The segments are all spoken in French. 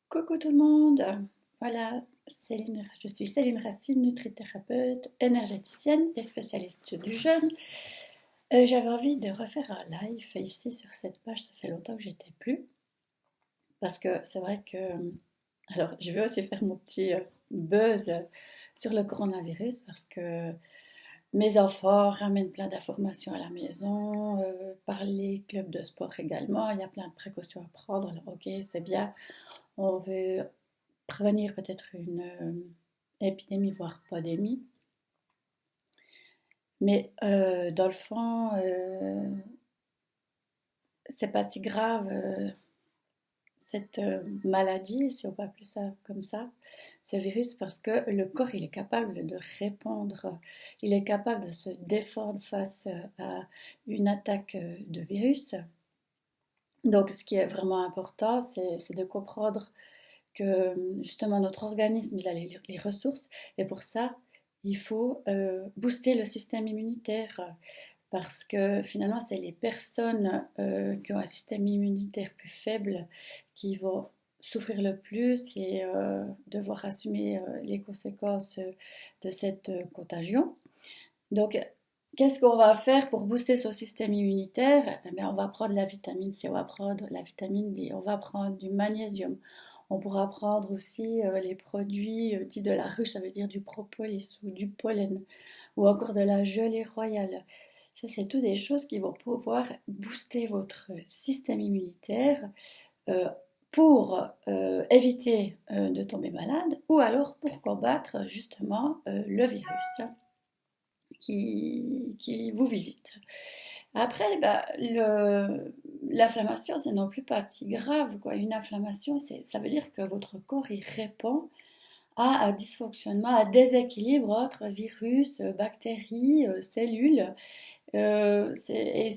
Coucou tout le monde, voilà, je suis Céline Racine, nutrithérapeute, énergéticienne et spécialiste du jeûne. J'avais envie de refaire un live ici sur cette page, ça fait longtemps que j'étais plus, parce que c'est vrai que, alors je vais aussi faire mon petit buzz sur le coronavirus, parce que mes enfants ramènent plein d'informations à la maison, par les clubs de sport également, il y a plein de précautions à prendre, alors ok, c'est bien, on veut prévenir peut-être une épidémie, voire pandémie. Mais dans le fond, c'est pas si grave cette maladie, si on peut appeler ça comme ça, ce virus, parce que le corps, il est capable de répondre, il est capable de se défendre face à une attaque de virus. Donc, ce qui est vraiment important, c'est de comprendre que justement notre organisme il a les ressources et pour ça il faut booster le système immunitaire parce que finalement c'est les personnes qui ont un système immunitaire plus faible qui vont souffrir le plus et devoir assumer les conséquences de cette contagion. Donc qu'est-ce qu'on va faire pour booster son système immunitaire? Eh bien, on va prendre la vitamine C, on va prendre la vitamine D, on va prendre du magnésium. On pourra prendre aussi les produits dits de la ruche, ça veut dire du propolis ou du pollen, ou encore de la gelée royale. Ça, c'est toutes des choses qui vont pouvoir booster votre système immunitaire euh, pour éviter de tomber malade ou alors pour combattre justement le virus qui vous visite. Après, bah, l'inflammation, c'est non plus pas si grave, quoi. Une inflammation, ça veut dire que votre corps, il répond à un dysfonctionnement, à un déséquilibre entre virus, bactéries, cellules. Et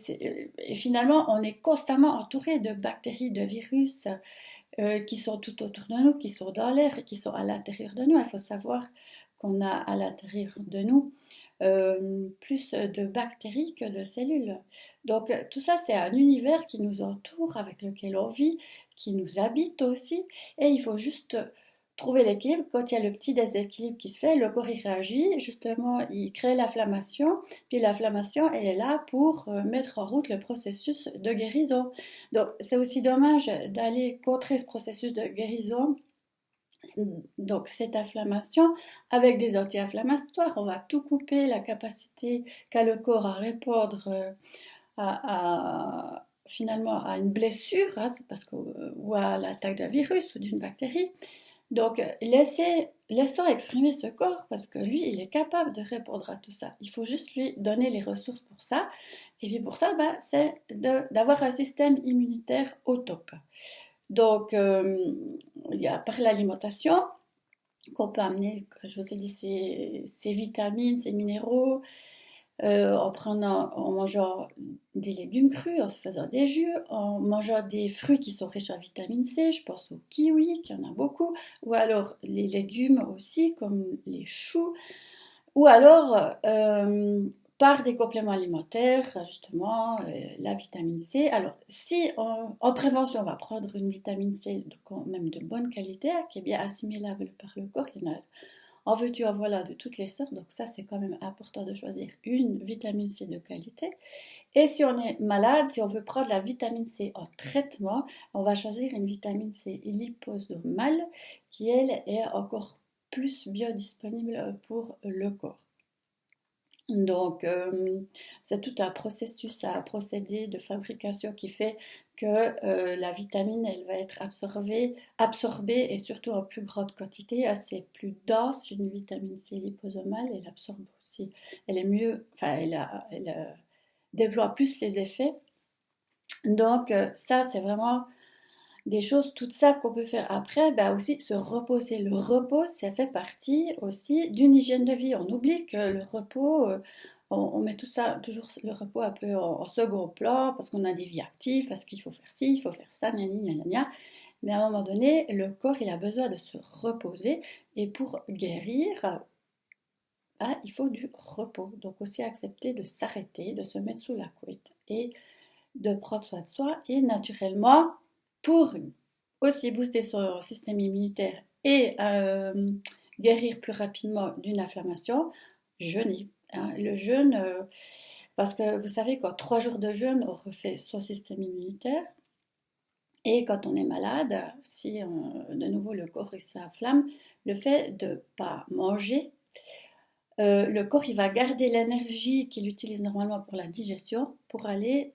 finalement, on est constamment entouré de bactéries, de virus qui sont tout autour de nous, qui sont dans l'air, qui sont à l'intérieur de nous. Il faut savoir qu'on a à l'intérieur de nous plus de bactéries que de cellules. Donc tout ça, c'est un univers qui nous entoure, avec lequel on vit, qui nous habite aussi, et il faut juste trouver l'équilibre. Quand il y a le petit déséquilibre qui se fait, le corps y réagit, justement, il crée l'inflammation, puis l'inflammation, elle est là pour mettre en route le processus de guérison. Donc c'est aussi dommage d'aller contrer ce processus de guérison, donc cette inflammation, avec des anti-inflammatoires, on va tout couper la capacité qu'a le corps à répondre finalement à une blessure, hein, parce que, ou à l'attaque d'un virus ou d'une bactérie. Donc laissons exprimer ce corps parce que lui, il est capable de répondre à tout ça. Il faut juste lui donner les ressources pour ça. Et puis pour ça, bah, c'est d'avoir un système immunitaire au top. Donc, il y a par l'alimentation, qu'on peut amener, comme je vous ai dit, ces vitamines, ces minéraux, en mangeant des légumes crus, en se faisant des jus, en mangeant des fruits qui sont riches en vitamine C, je pense au kiwi, qu'il y en a beaucoup, ou alors les légumes aussi, comme les choux, ou alors par des compléments alimentaires, justement, la vitamine C. Alors, si en prévention, on va prendre une vitamine C quand même de bonne qualité, hein, qui est bien assimilable par le corps, il y en a en veux-tu, en voilà, de toutes les sortes. Donc ça, c'est quand même important de choisir une vitamine C de qualité. Et si on est malade, si on veut prendre la vitamine C en traitement, on va choisir une vitamine C liposomale qui, elle, est encore plus biodisponible pour le corps. Donc, c'est tout un processus, un procédé de fabrication qui fait que la vitamine, elle va être absorbée et surtout en plus grande quantité. C'est plus dense, une vitamine C liposomale, elle absorbe aussi, elle est mieux, enfin, elle déploie plus ses effets. Donc, ça, c'est vraiment des choses toutes simples qu'on peut faire après, bah aussi se reposer. Le repos, ça fait partie aussi d'une hygiène de vie. On oublie que le repos, on met tout ça, toujours le repos un peu en second plan, parce qu'on a des vies actives, parce qu'il faut faire ci, il faut faire ça, gna gna gna gna. Mais à un moment donné, le corps, il a besoin de se reposer, et pour guérir, ah, il faut du repos. Donc aussi accepter de s'arrêter, de se mettre sous la couette, et de prendre soin de soi, et naturellement, pour aussi booster son système immunitaire et guérir plus rapidement d'une inflammation, jeûner. Hein. Le jeûne, parce que vous savez, quand 3 jours de jeûne, on refait son système immunitaire. Et quand on est malade, si de nouveau le corps s'inflamme, le fait de ne pas manger, le corps il va garder l'énergie qu'il utilise normalement pour la digestion pour aller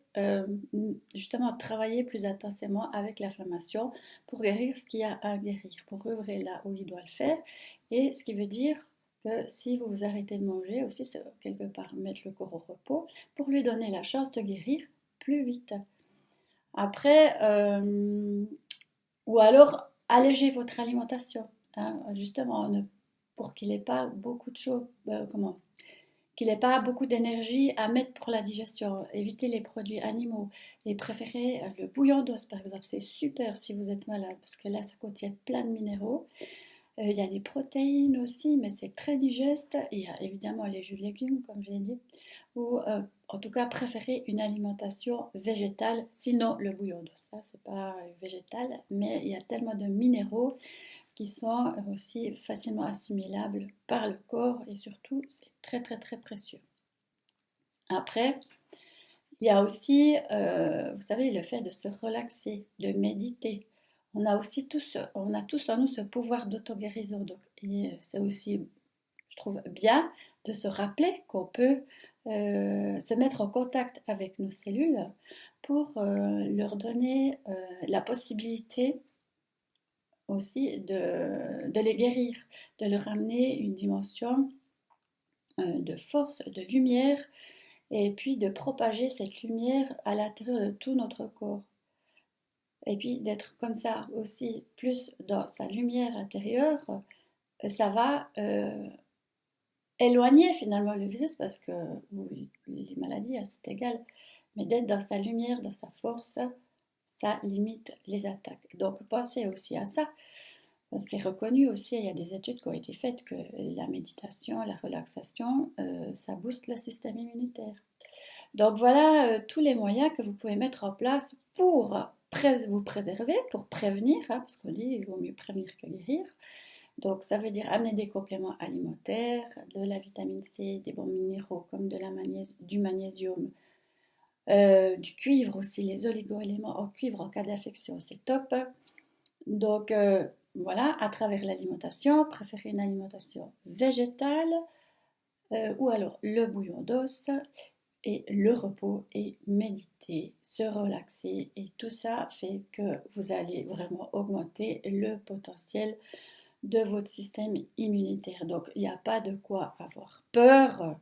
justement travailler plus intensément avec l'inflammation pour guérir ce qu'il y a à guérir, pour œuvrer là où il doit le faire. Et ce qui veut dire que si vous vous arrêtez de manger aussi, c'est quelque part mettre le corps au repos pour lui donner la chance de guérir plus vite. Après, ou alors alléger votre alimentation, hein, justement, pour qu'il n'ait pas beaucoup de choses, comment, qu'il n'ait pas beaucoup d'énergie à mettre pour la digestion. Éviter les produits animaux et préférer le bouillon d'os, par exemple. C'est super si vous êtes malade, parce que là, ça contient plein de minéraux. Il y a des protéines aussi, mais c'est très digeste. Il y a évidemment les jus de légumes, comme je l'ai dit. Ou en tout cas, préférer une alimentation végétale, sinon le bouillon d'eau. Ça, c'est pas végétal, mais il y a tellement de minéraux qui sont aussi facilement assimilables par le corps et surtout, c'est très très très précieux. Après, il y a aussi, vous savez, le fait de se relaxer, de méditer. On a tous en nous ce pouvoir d'auto-guérison. Donc, c'est aussi, je trouve, bien de se rappeler qu'on peut se mettre en contact avec nos cellules pour leur donner la possibilité aussi de les guérir, de leur amener une dimension de force, de lumière, et puis de propager cette lumière à l'intérieur de tout notre corps. Et puis d'être comme ça aussi plus dans sa lumière intérieure, ça va éloigner finalement le virus parce que les maladies, c'est égal. Mais d'être dans sa lumière, dans sa force, ça limite les attaques. Donc pensez aussi à ça. C'est reconnu aussi, il y a des études qui ont été faites que la méditation, la relaxation, ça booste le système immunitaire. Donc voilà tous les moyens que vous pouvez mettre en place pour vous préserver, pour prévenir, hein, parce qu'on dit qu'il vaut mieux prévenir que guérir. Donc ça veut dire amener des compléments alimentaires, de la vitamine C, des bons minéraux comme du magnésium, du cuivre aussi, les oligo-éléments en cuivre en cas d'infection, c'est top. Donc voilà, à travers l'alimentation, préférer une alimentation végétale ou alors le bouillon d'os et le repos et méditer, se relaxer et tout ça fait que vous allez vraiment augmenter le potentiel de votre système immunitaire. Donc il n'y a pas de quoi avoir peur.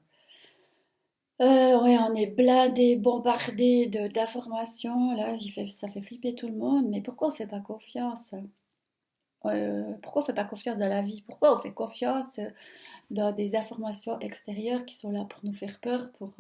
Ouais, on est blindé, bombardé d'informations, là, ça fait flipper tout le monde, mais pourquoi on ne fait pas confiance? Pourquoi on ne fait pas confiance dans la vie? Pourquoi on fait confiance dans des informations extérieures qui sont là pour nous faire peur, pour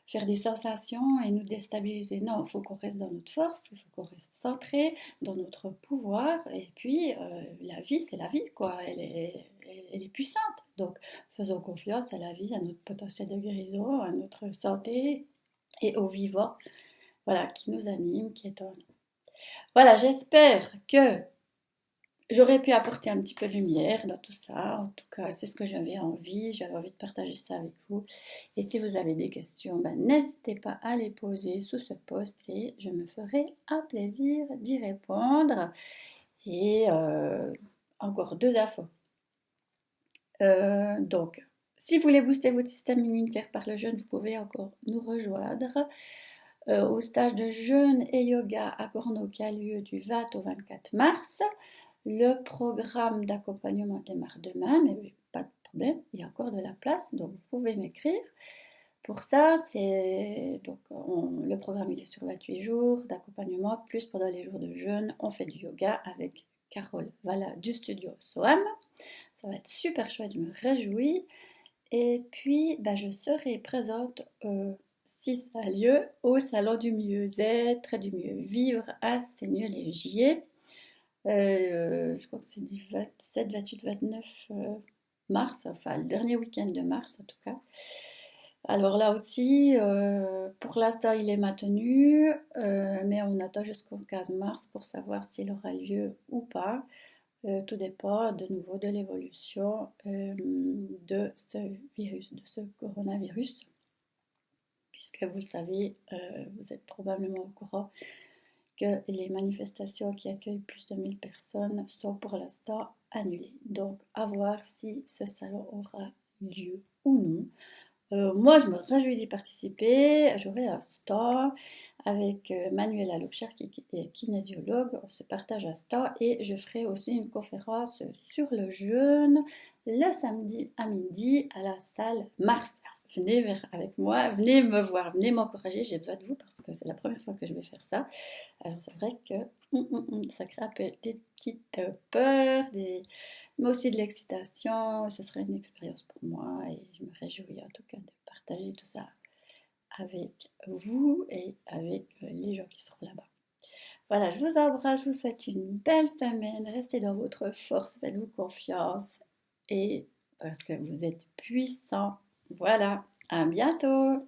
faire des sensations et nous déstabiliser? Non, il faut qu'on reste dans notre force, il faut qu'on reste centré dans notre pouvoir. Et puis, la vie, c'est la vie, quoi. Elle est puissante. Donc, faisons confiance à la vie, à notre potentiel de guérison, à notre santé et au vivant, voilà, qui nous anime, qui est en nous. Voilà, j'espère que j'aurais pu apporter un petit peu de lumière dans tout ça. En tout cas, c'est ce que j'avais envie. J'avais envie de partager ça avec vous. Et si vous avez des questions, ben, n'hésitez pas à les poser sous ce post et je me ferai un plaisir d'y répondre. Et encore 2 infos. Donc, si vous voulez booster votre système immunitaire par le jeûne, vous pouvez encore nous rejoindre au stage de jeûne et yoga à Gorno qui a lieu du 20 au 24 mars. Le programme d'accompagnement démarre demain, mais oui, pas de problème, il y a encore de la place, donc vous pouvez m'écrire. Pour ça, le programme il est sur 28 jours d'accompagnement, plus pendant les jours de jeûne, on fait du yoga avec Carole Valla du studio Soam. Ça va être super chouette, je me réjouis. Et puis, je serai présente si ça a lieu au Salon du mieux-être et du mieux-vivre à Seigneur-les-Gier. Je crois que c'est du 27, 28, 29 mars, enfin le dernier week-end de mars en tout cas. Alors là aussi, pour l'instant, il est maintenu, mais on attend jusqu'au 15 mars pour savoir s'il aura lieu ou pas. Tout dépend de nouveau de l'évolution de ce virus, de ce coronavirus, puisque vous le savez, vous êtes probablement au courant que les manifestations qui accueillent plus de 1000 personnes sont pour l'instant annulées. Donc, à voir si ce salon aura lieu ou non. Moi, je me réjouis d'y participer. J'aurai un stand avec Manuela Loubcher, qui est kinésiologue. On se partage un stand et je ferai aussi une conférence sur le jeûne le samedi à midi à la salle Mars. Venez avec moi, venez me voir, venez m'encourager. J'ai besoin de vous parce que c'est la première fois que je vais faire ça. Alors, c'est vrai que ça crée un peu des petites peurs, mais aussi de l'excitation. Ce serait une expérience pour moi et je me réjouis en tout cas de partager tout ça avec vous et avec les gens qui seront là-bas. Voilà, je vous embrasse, je vous souhaite une belle semaine. Restez dans votre force, faites-vous confiance et parce que vous êtes puissant. Voilà, à bientôt!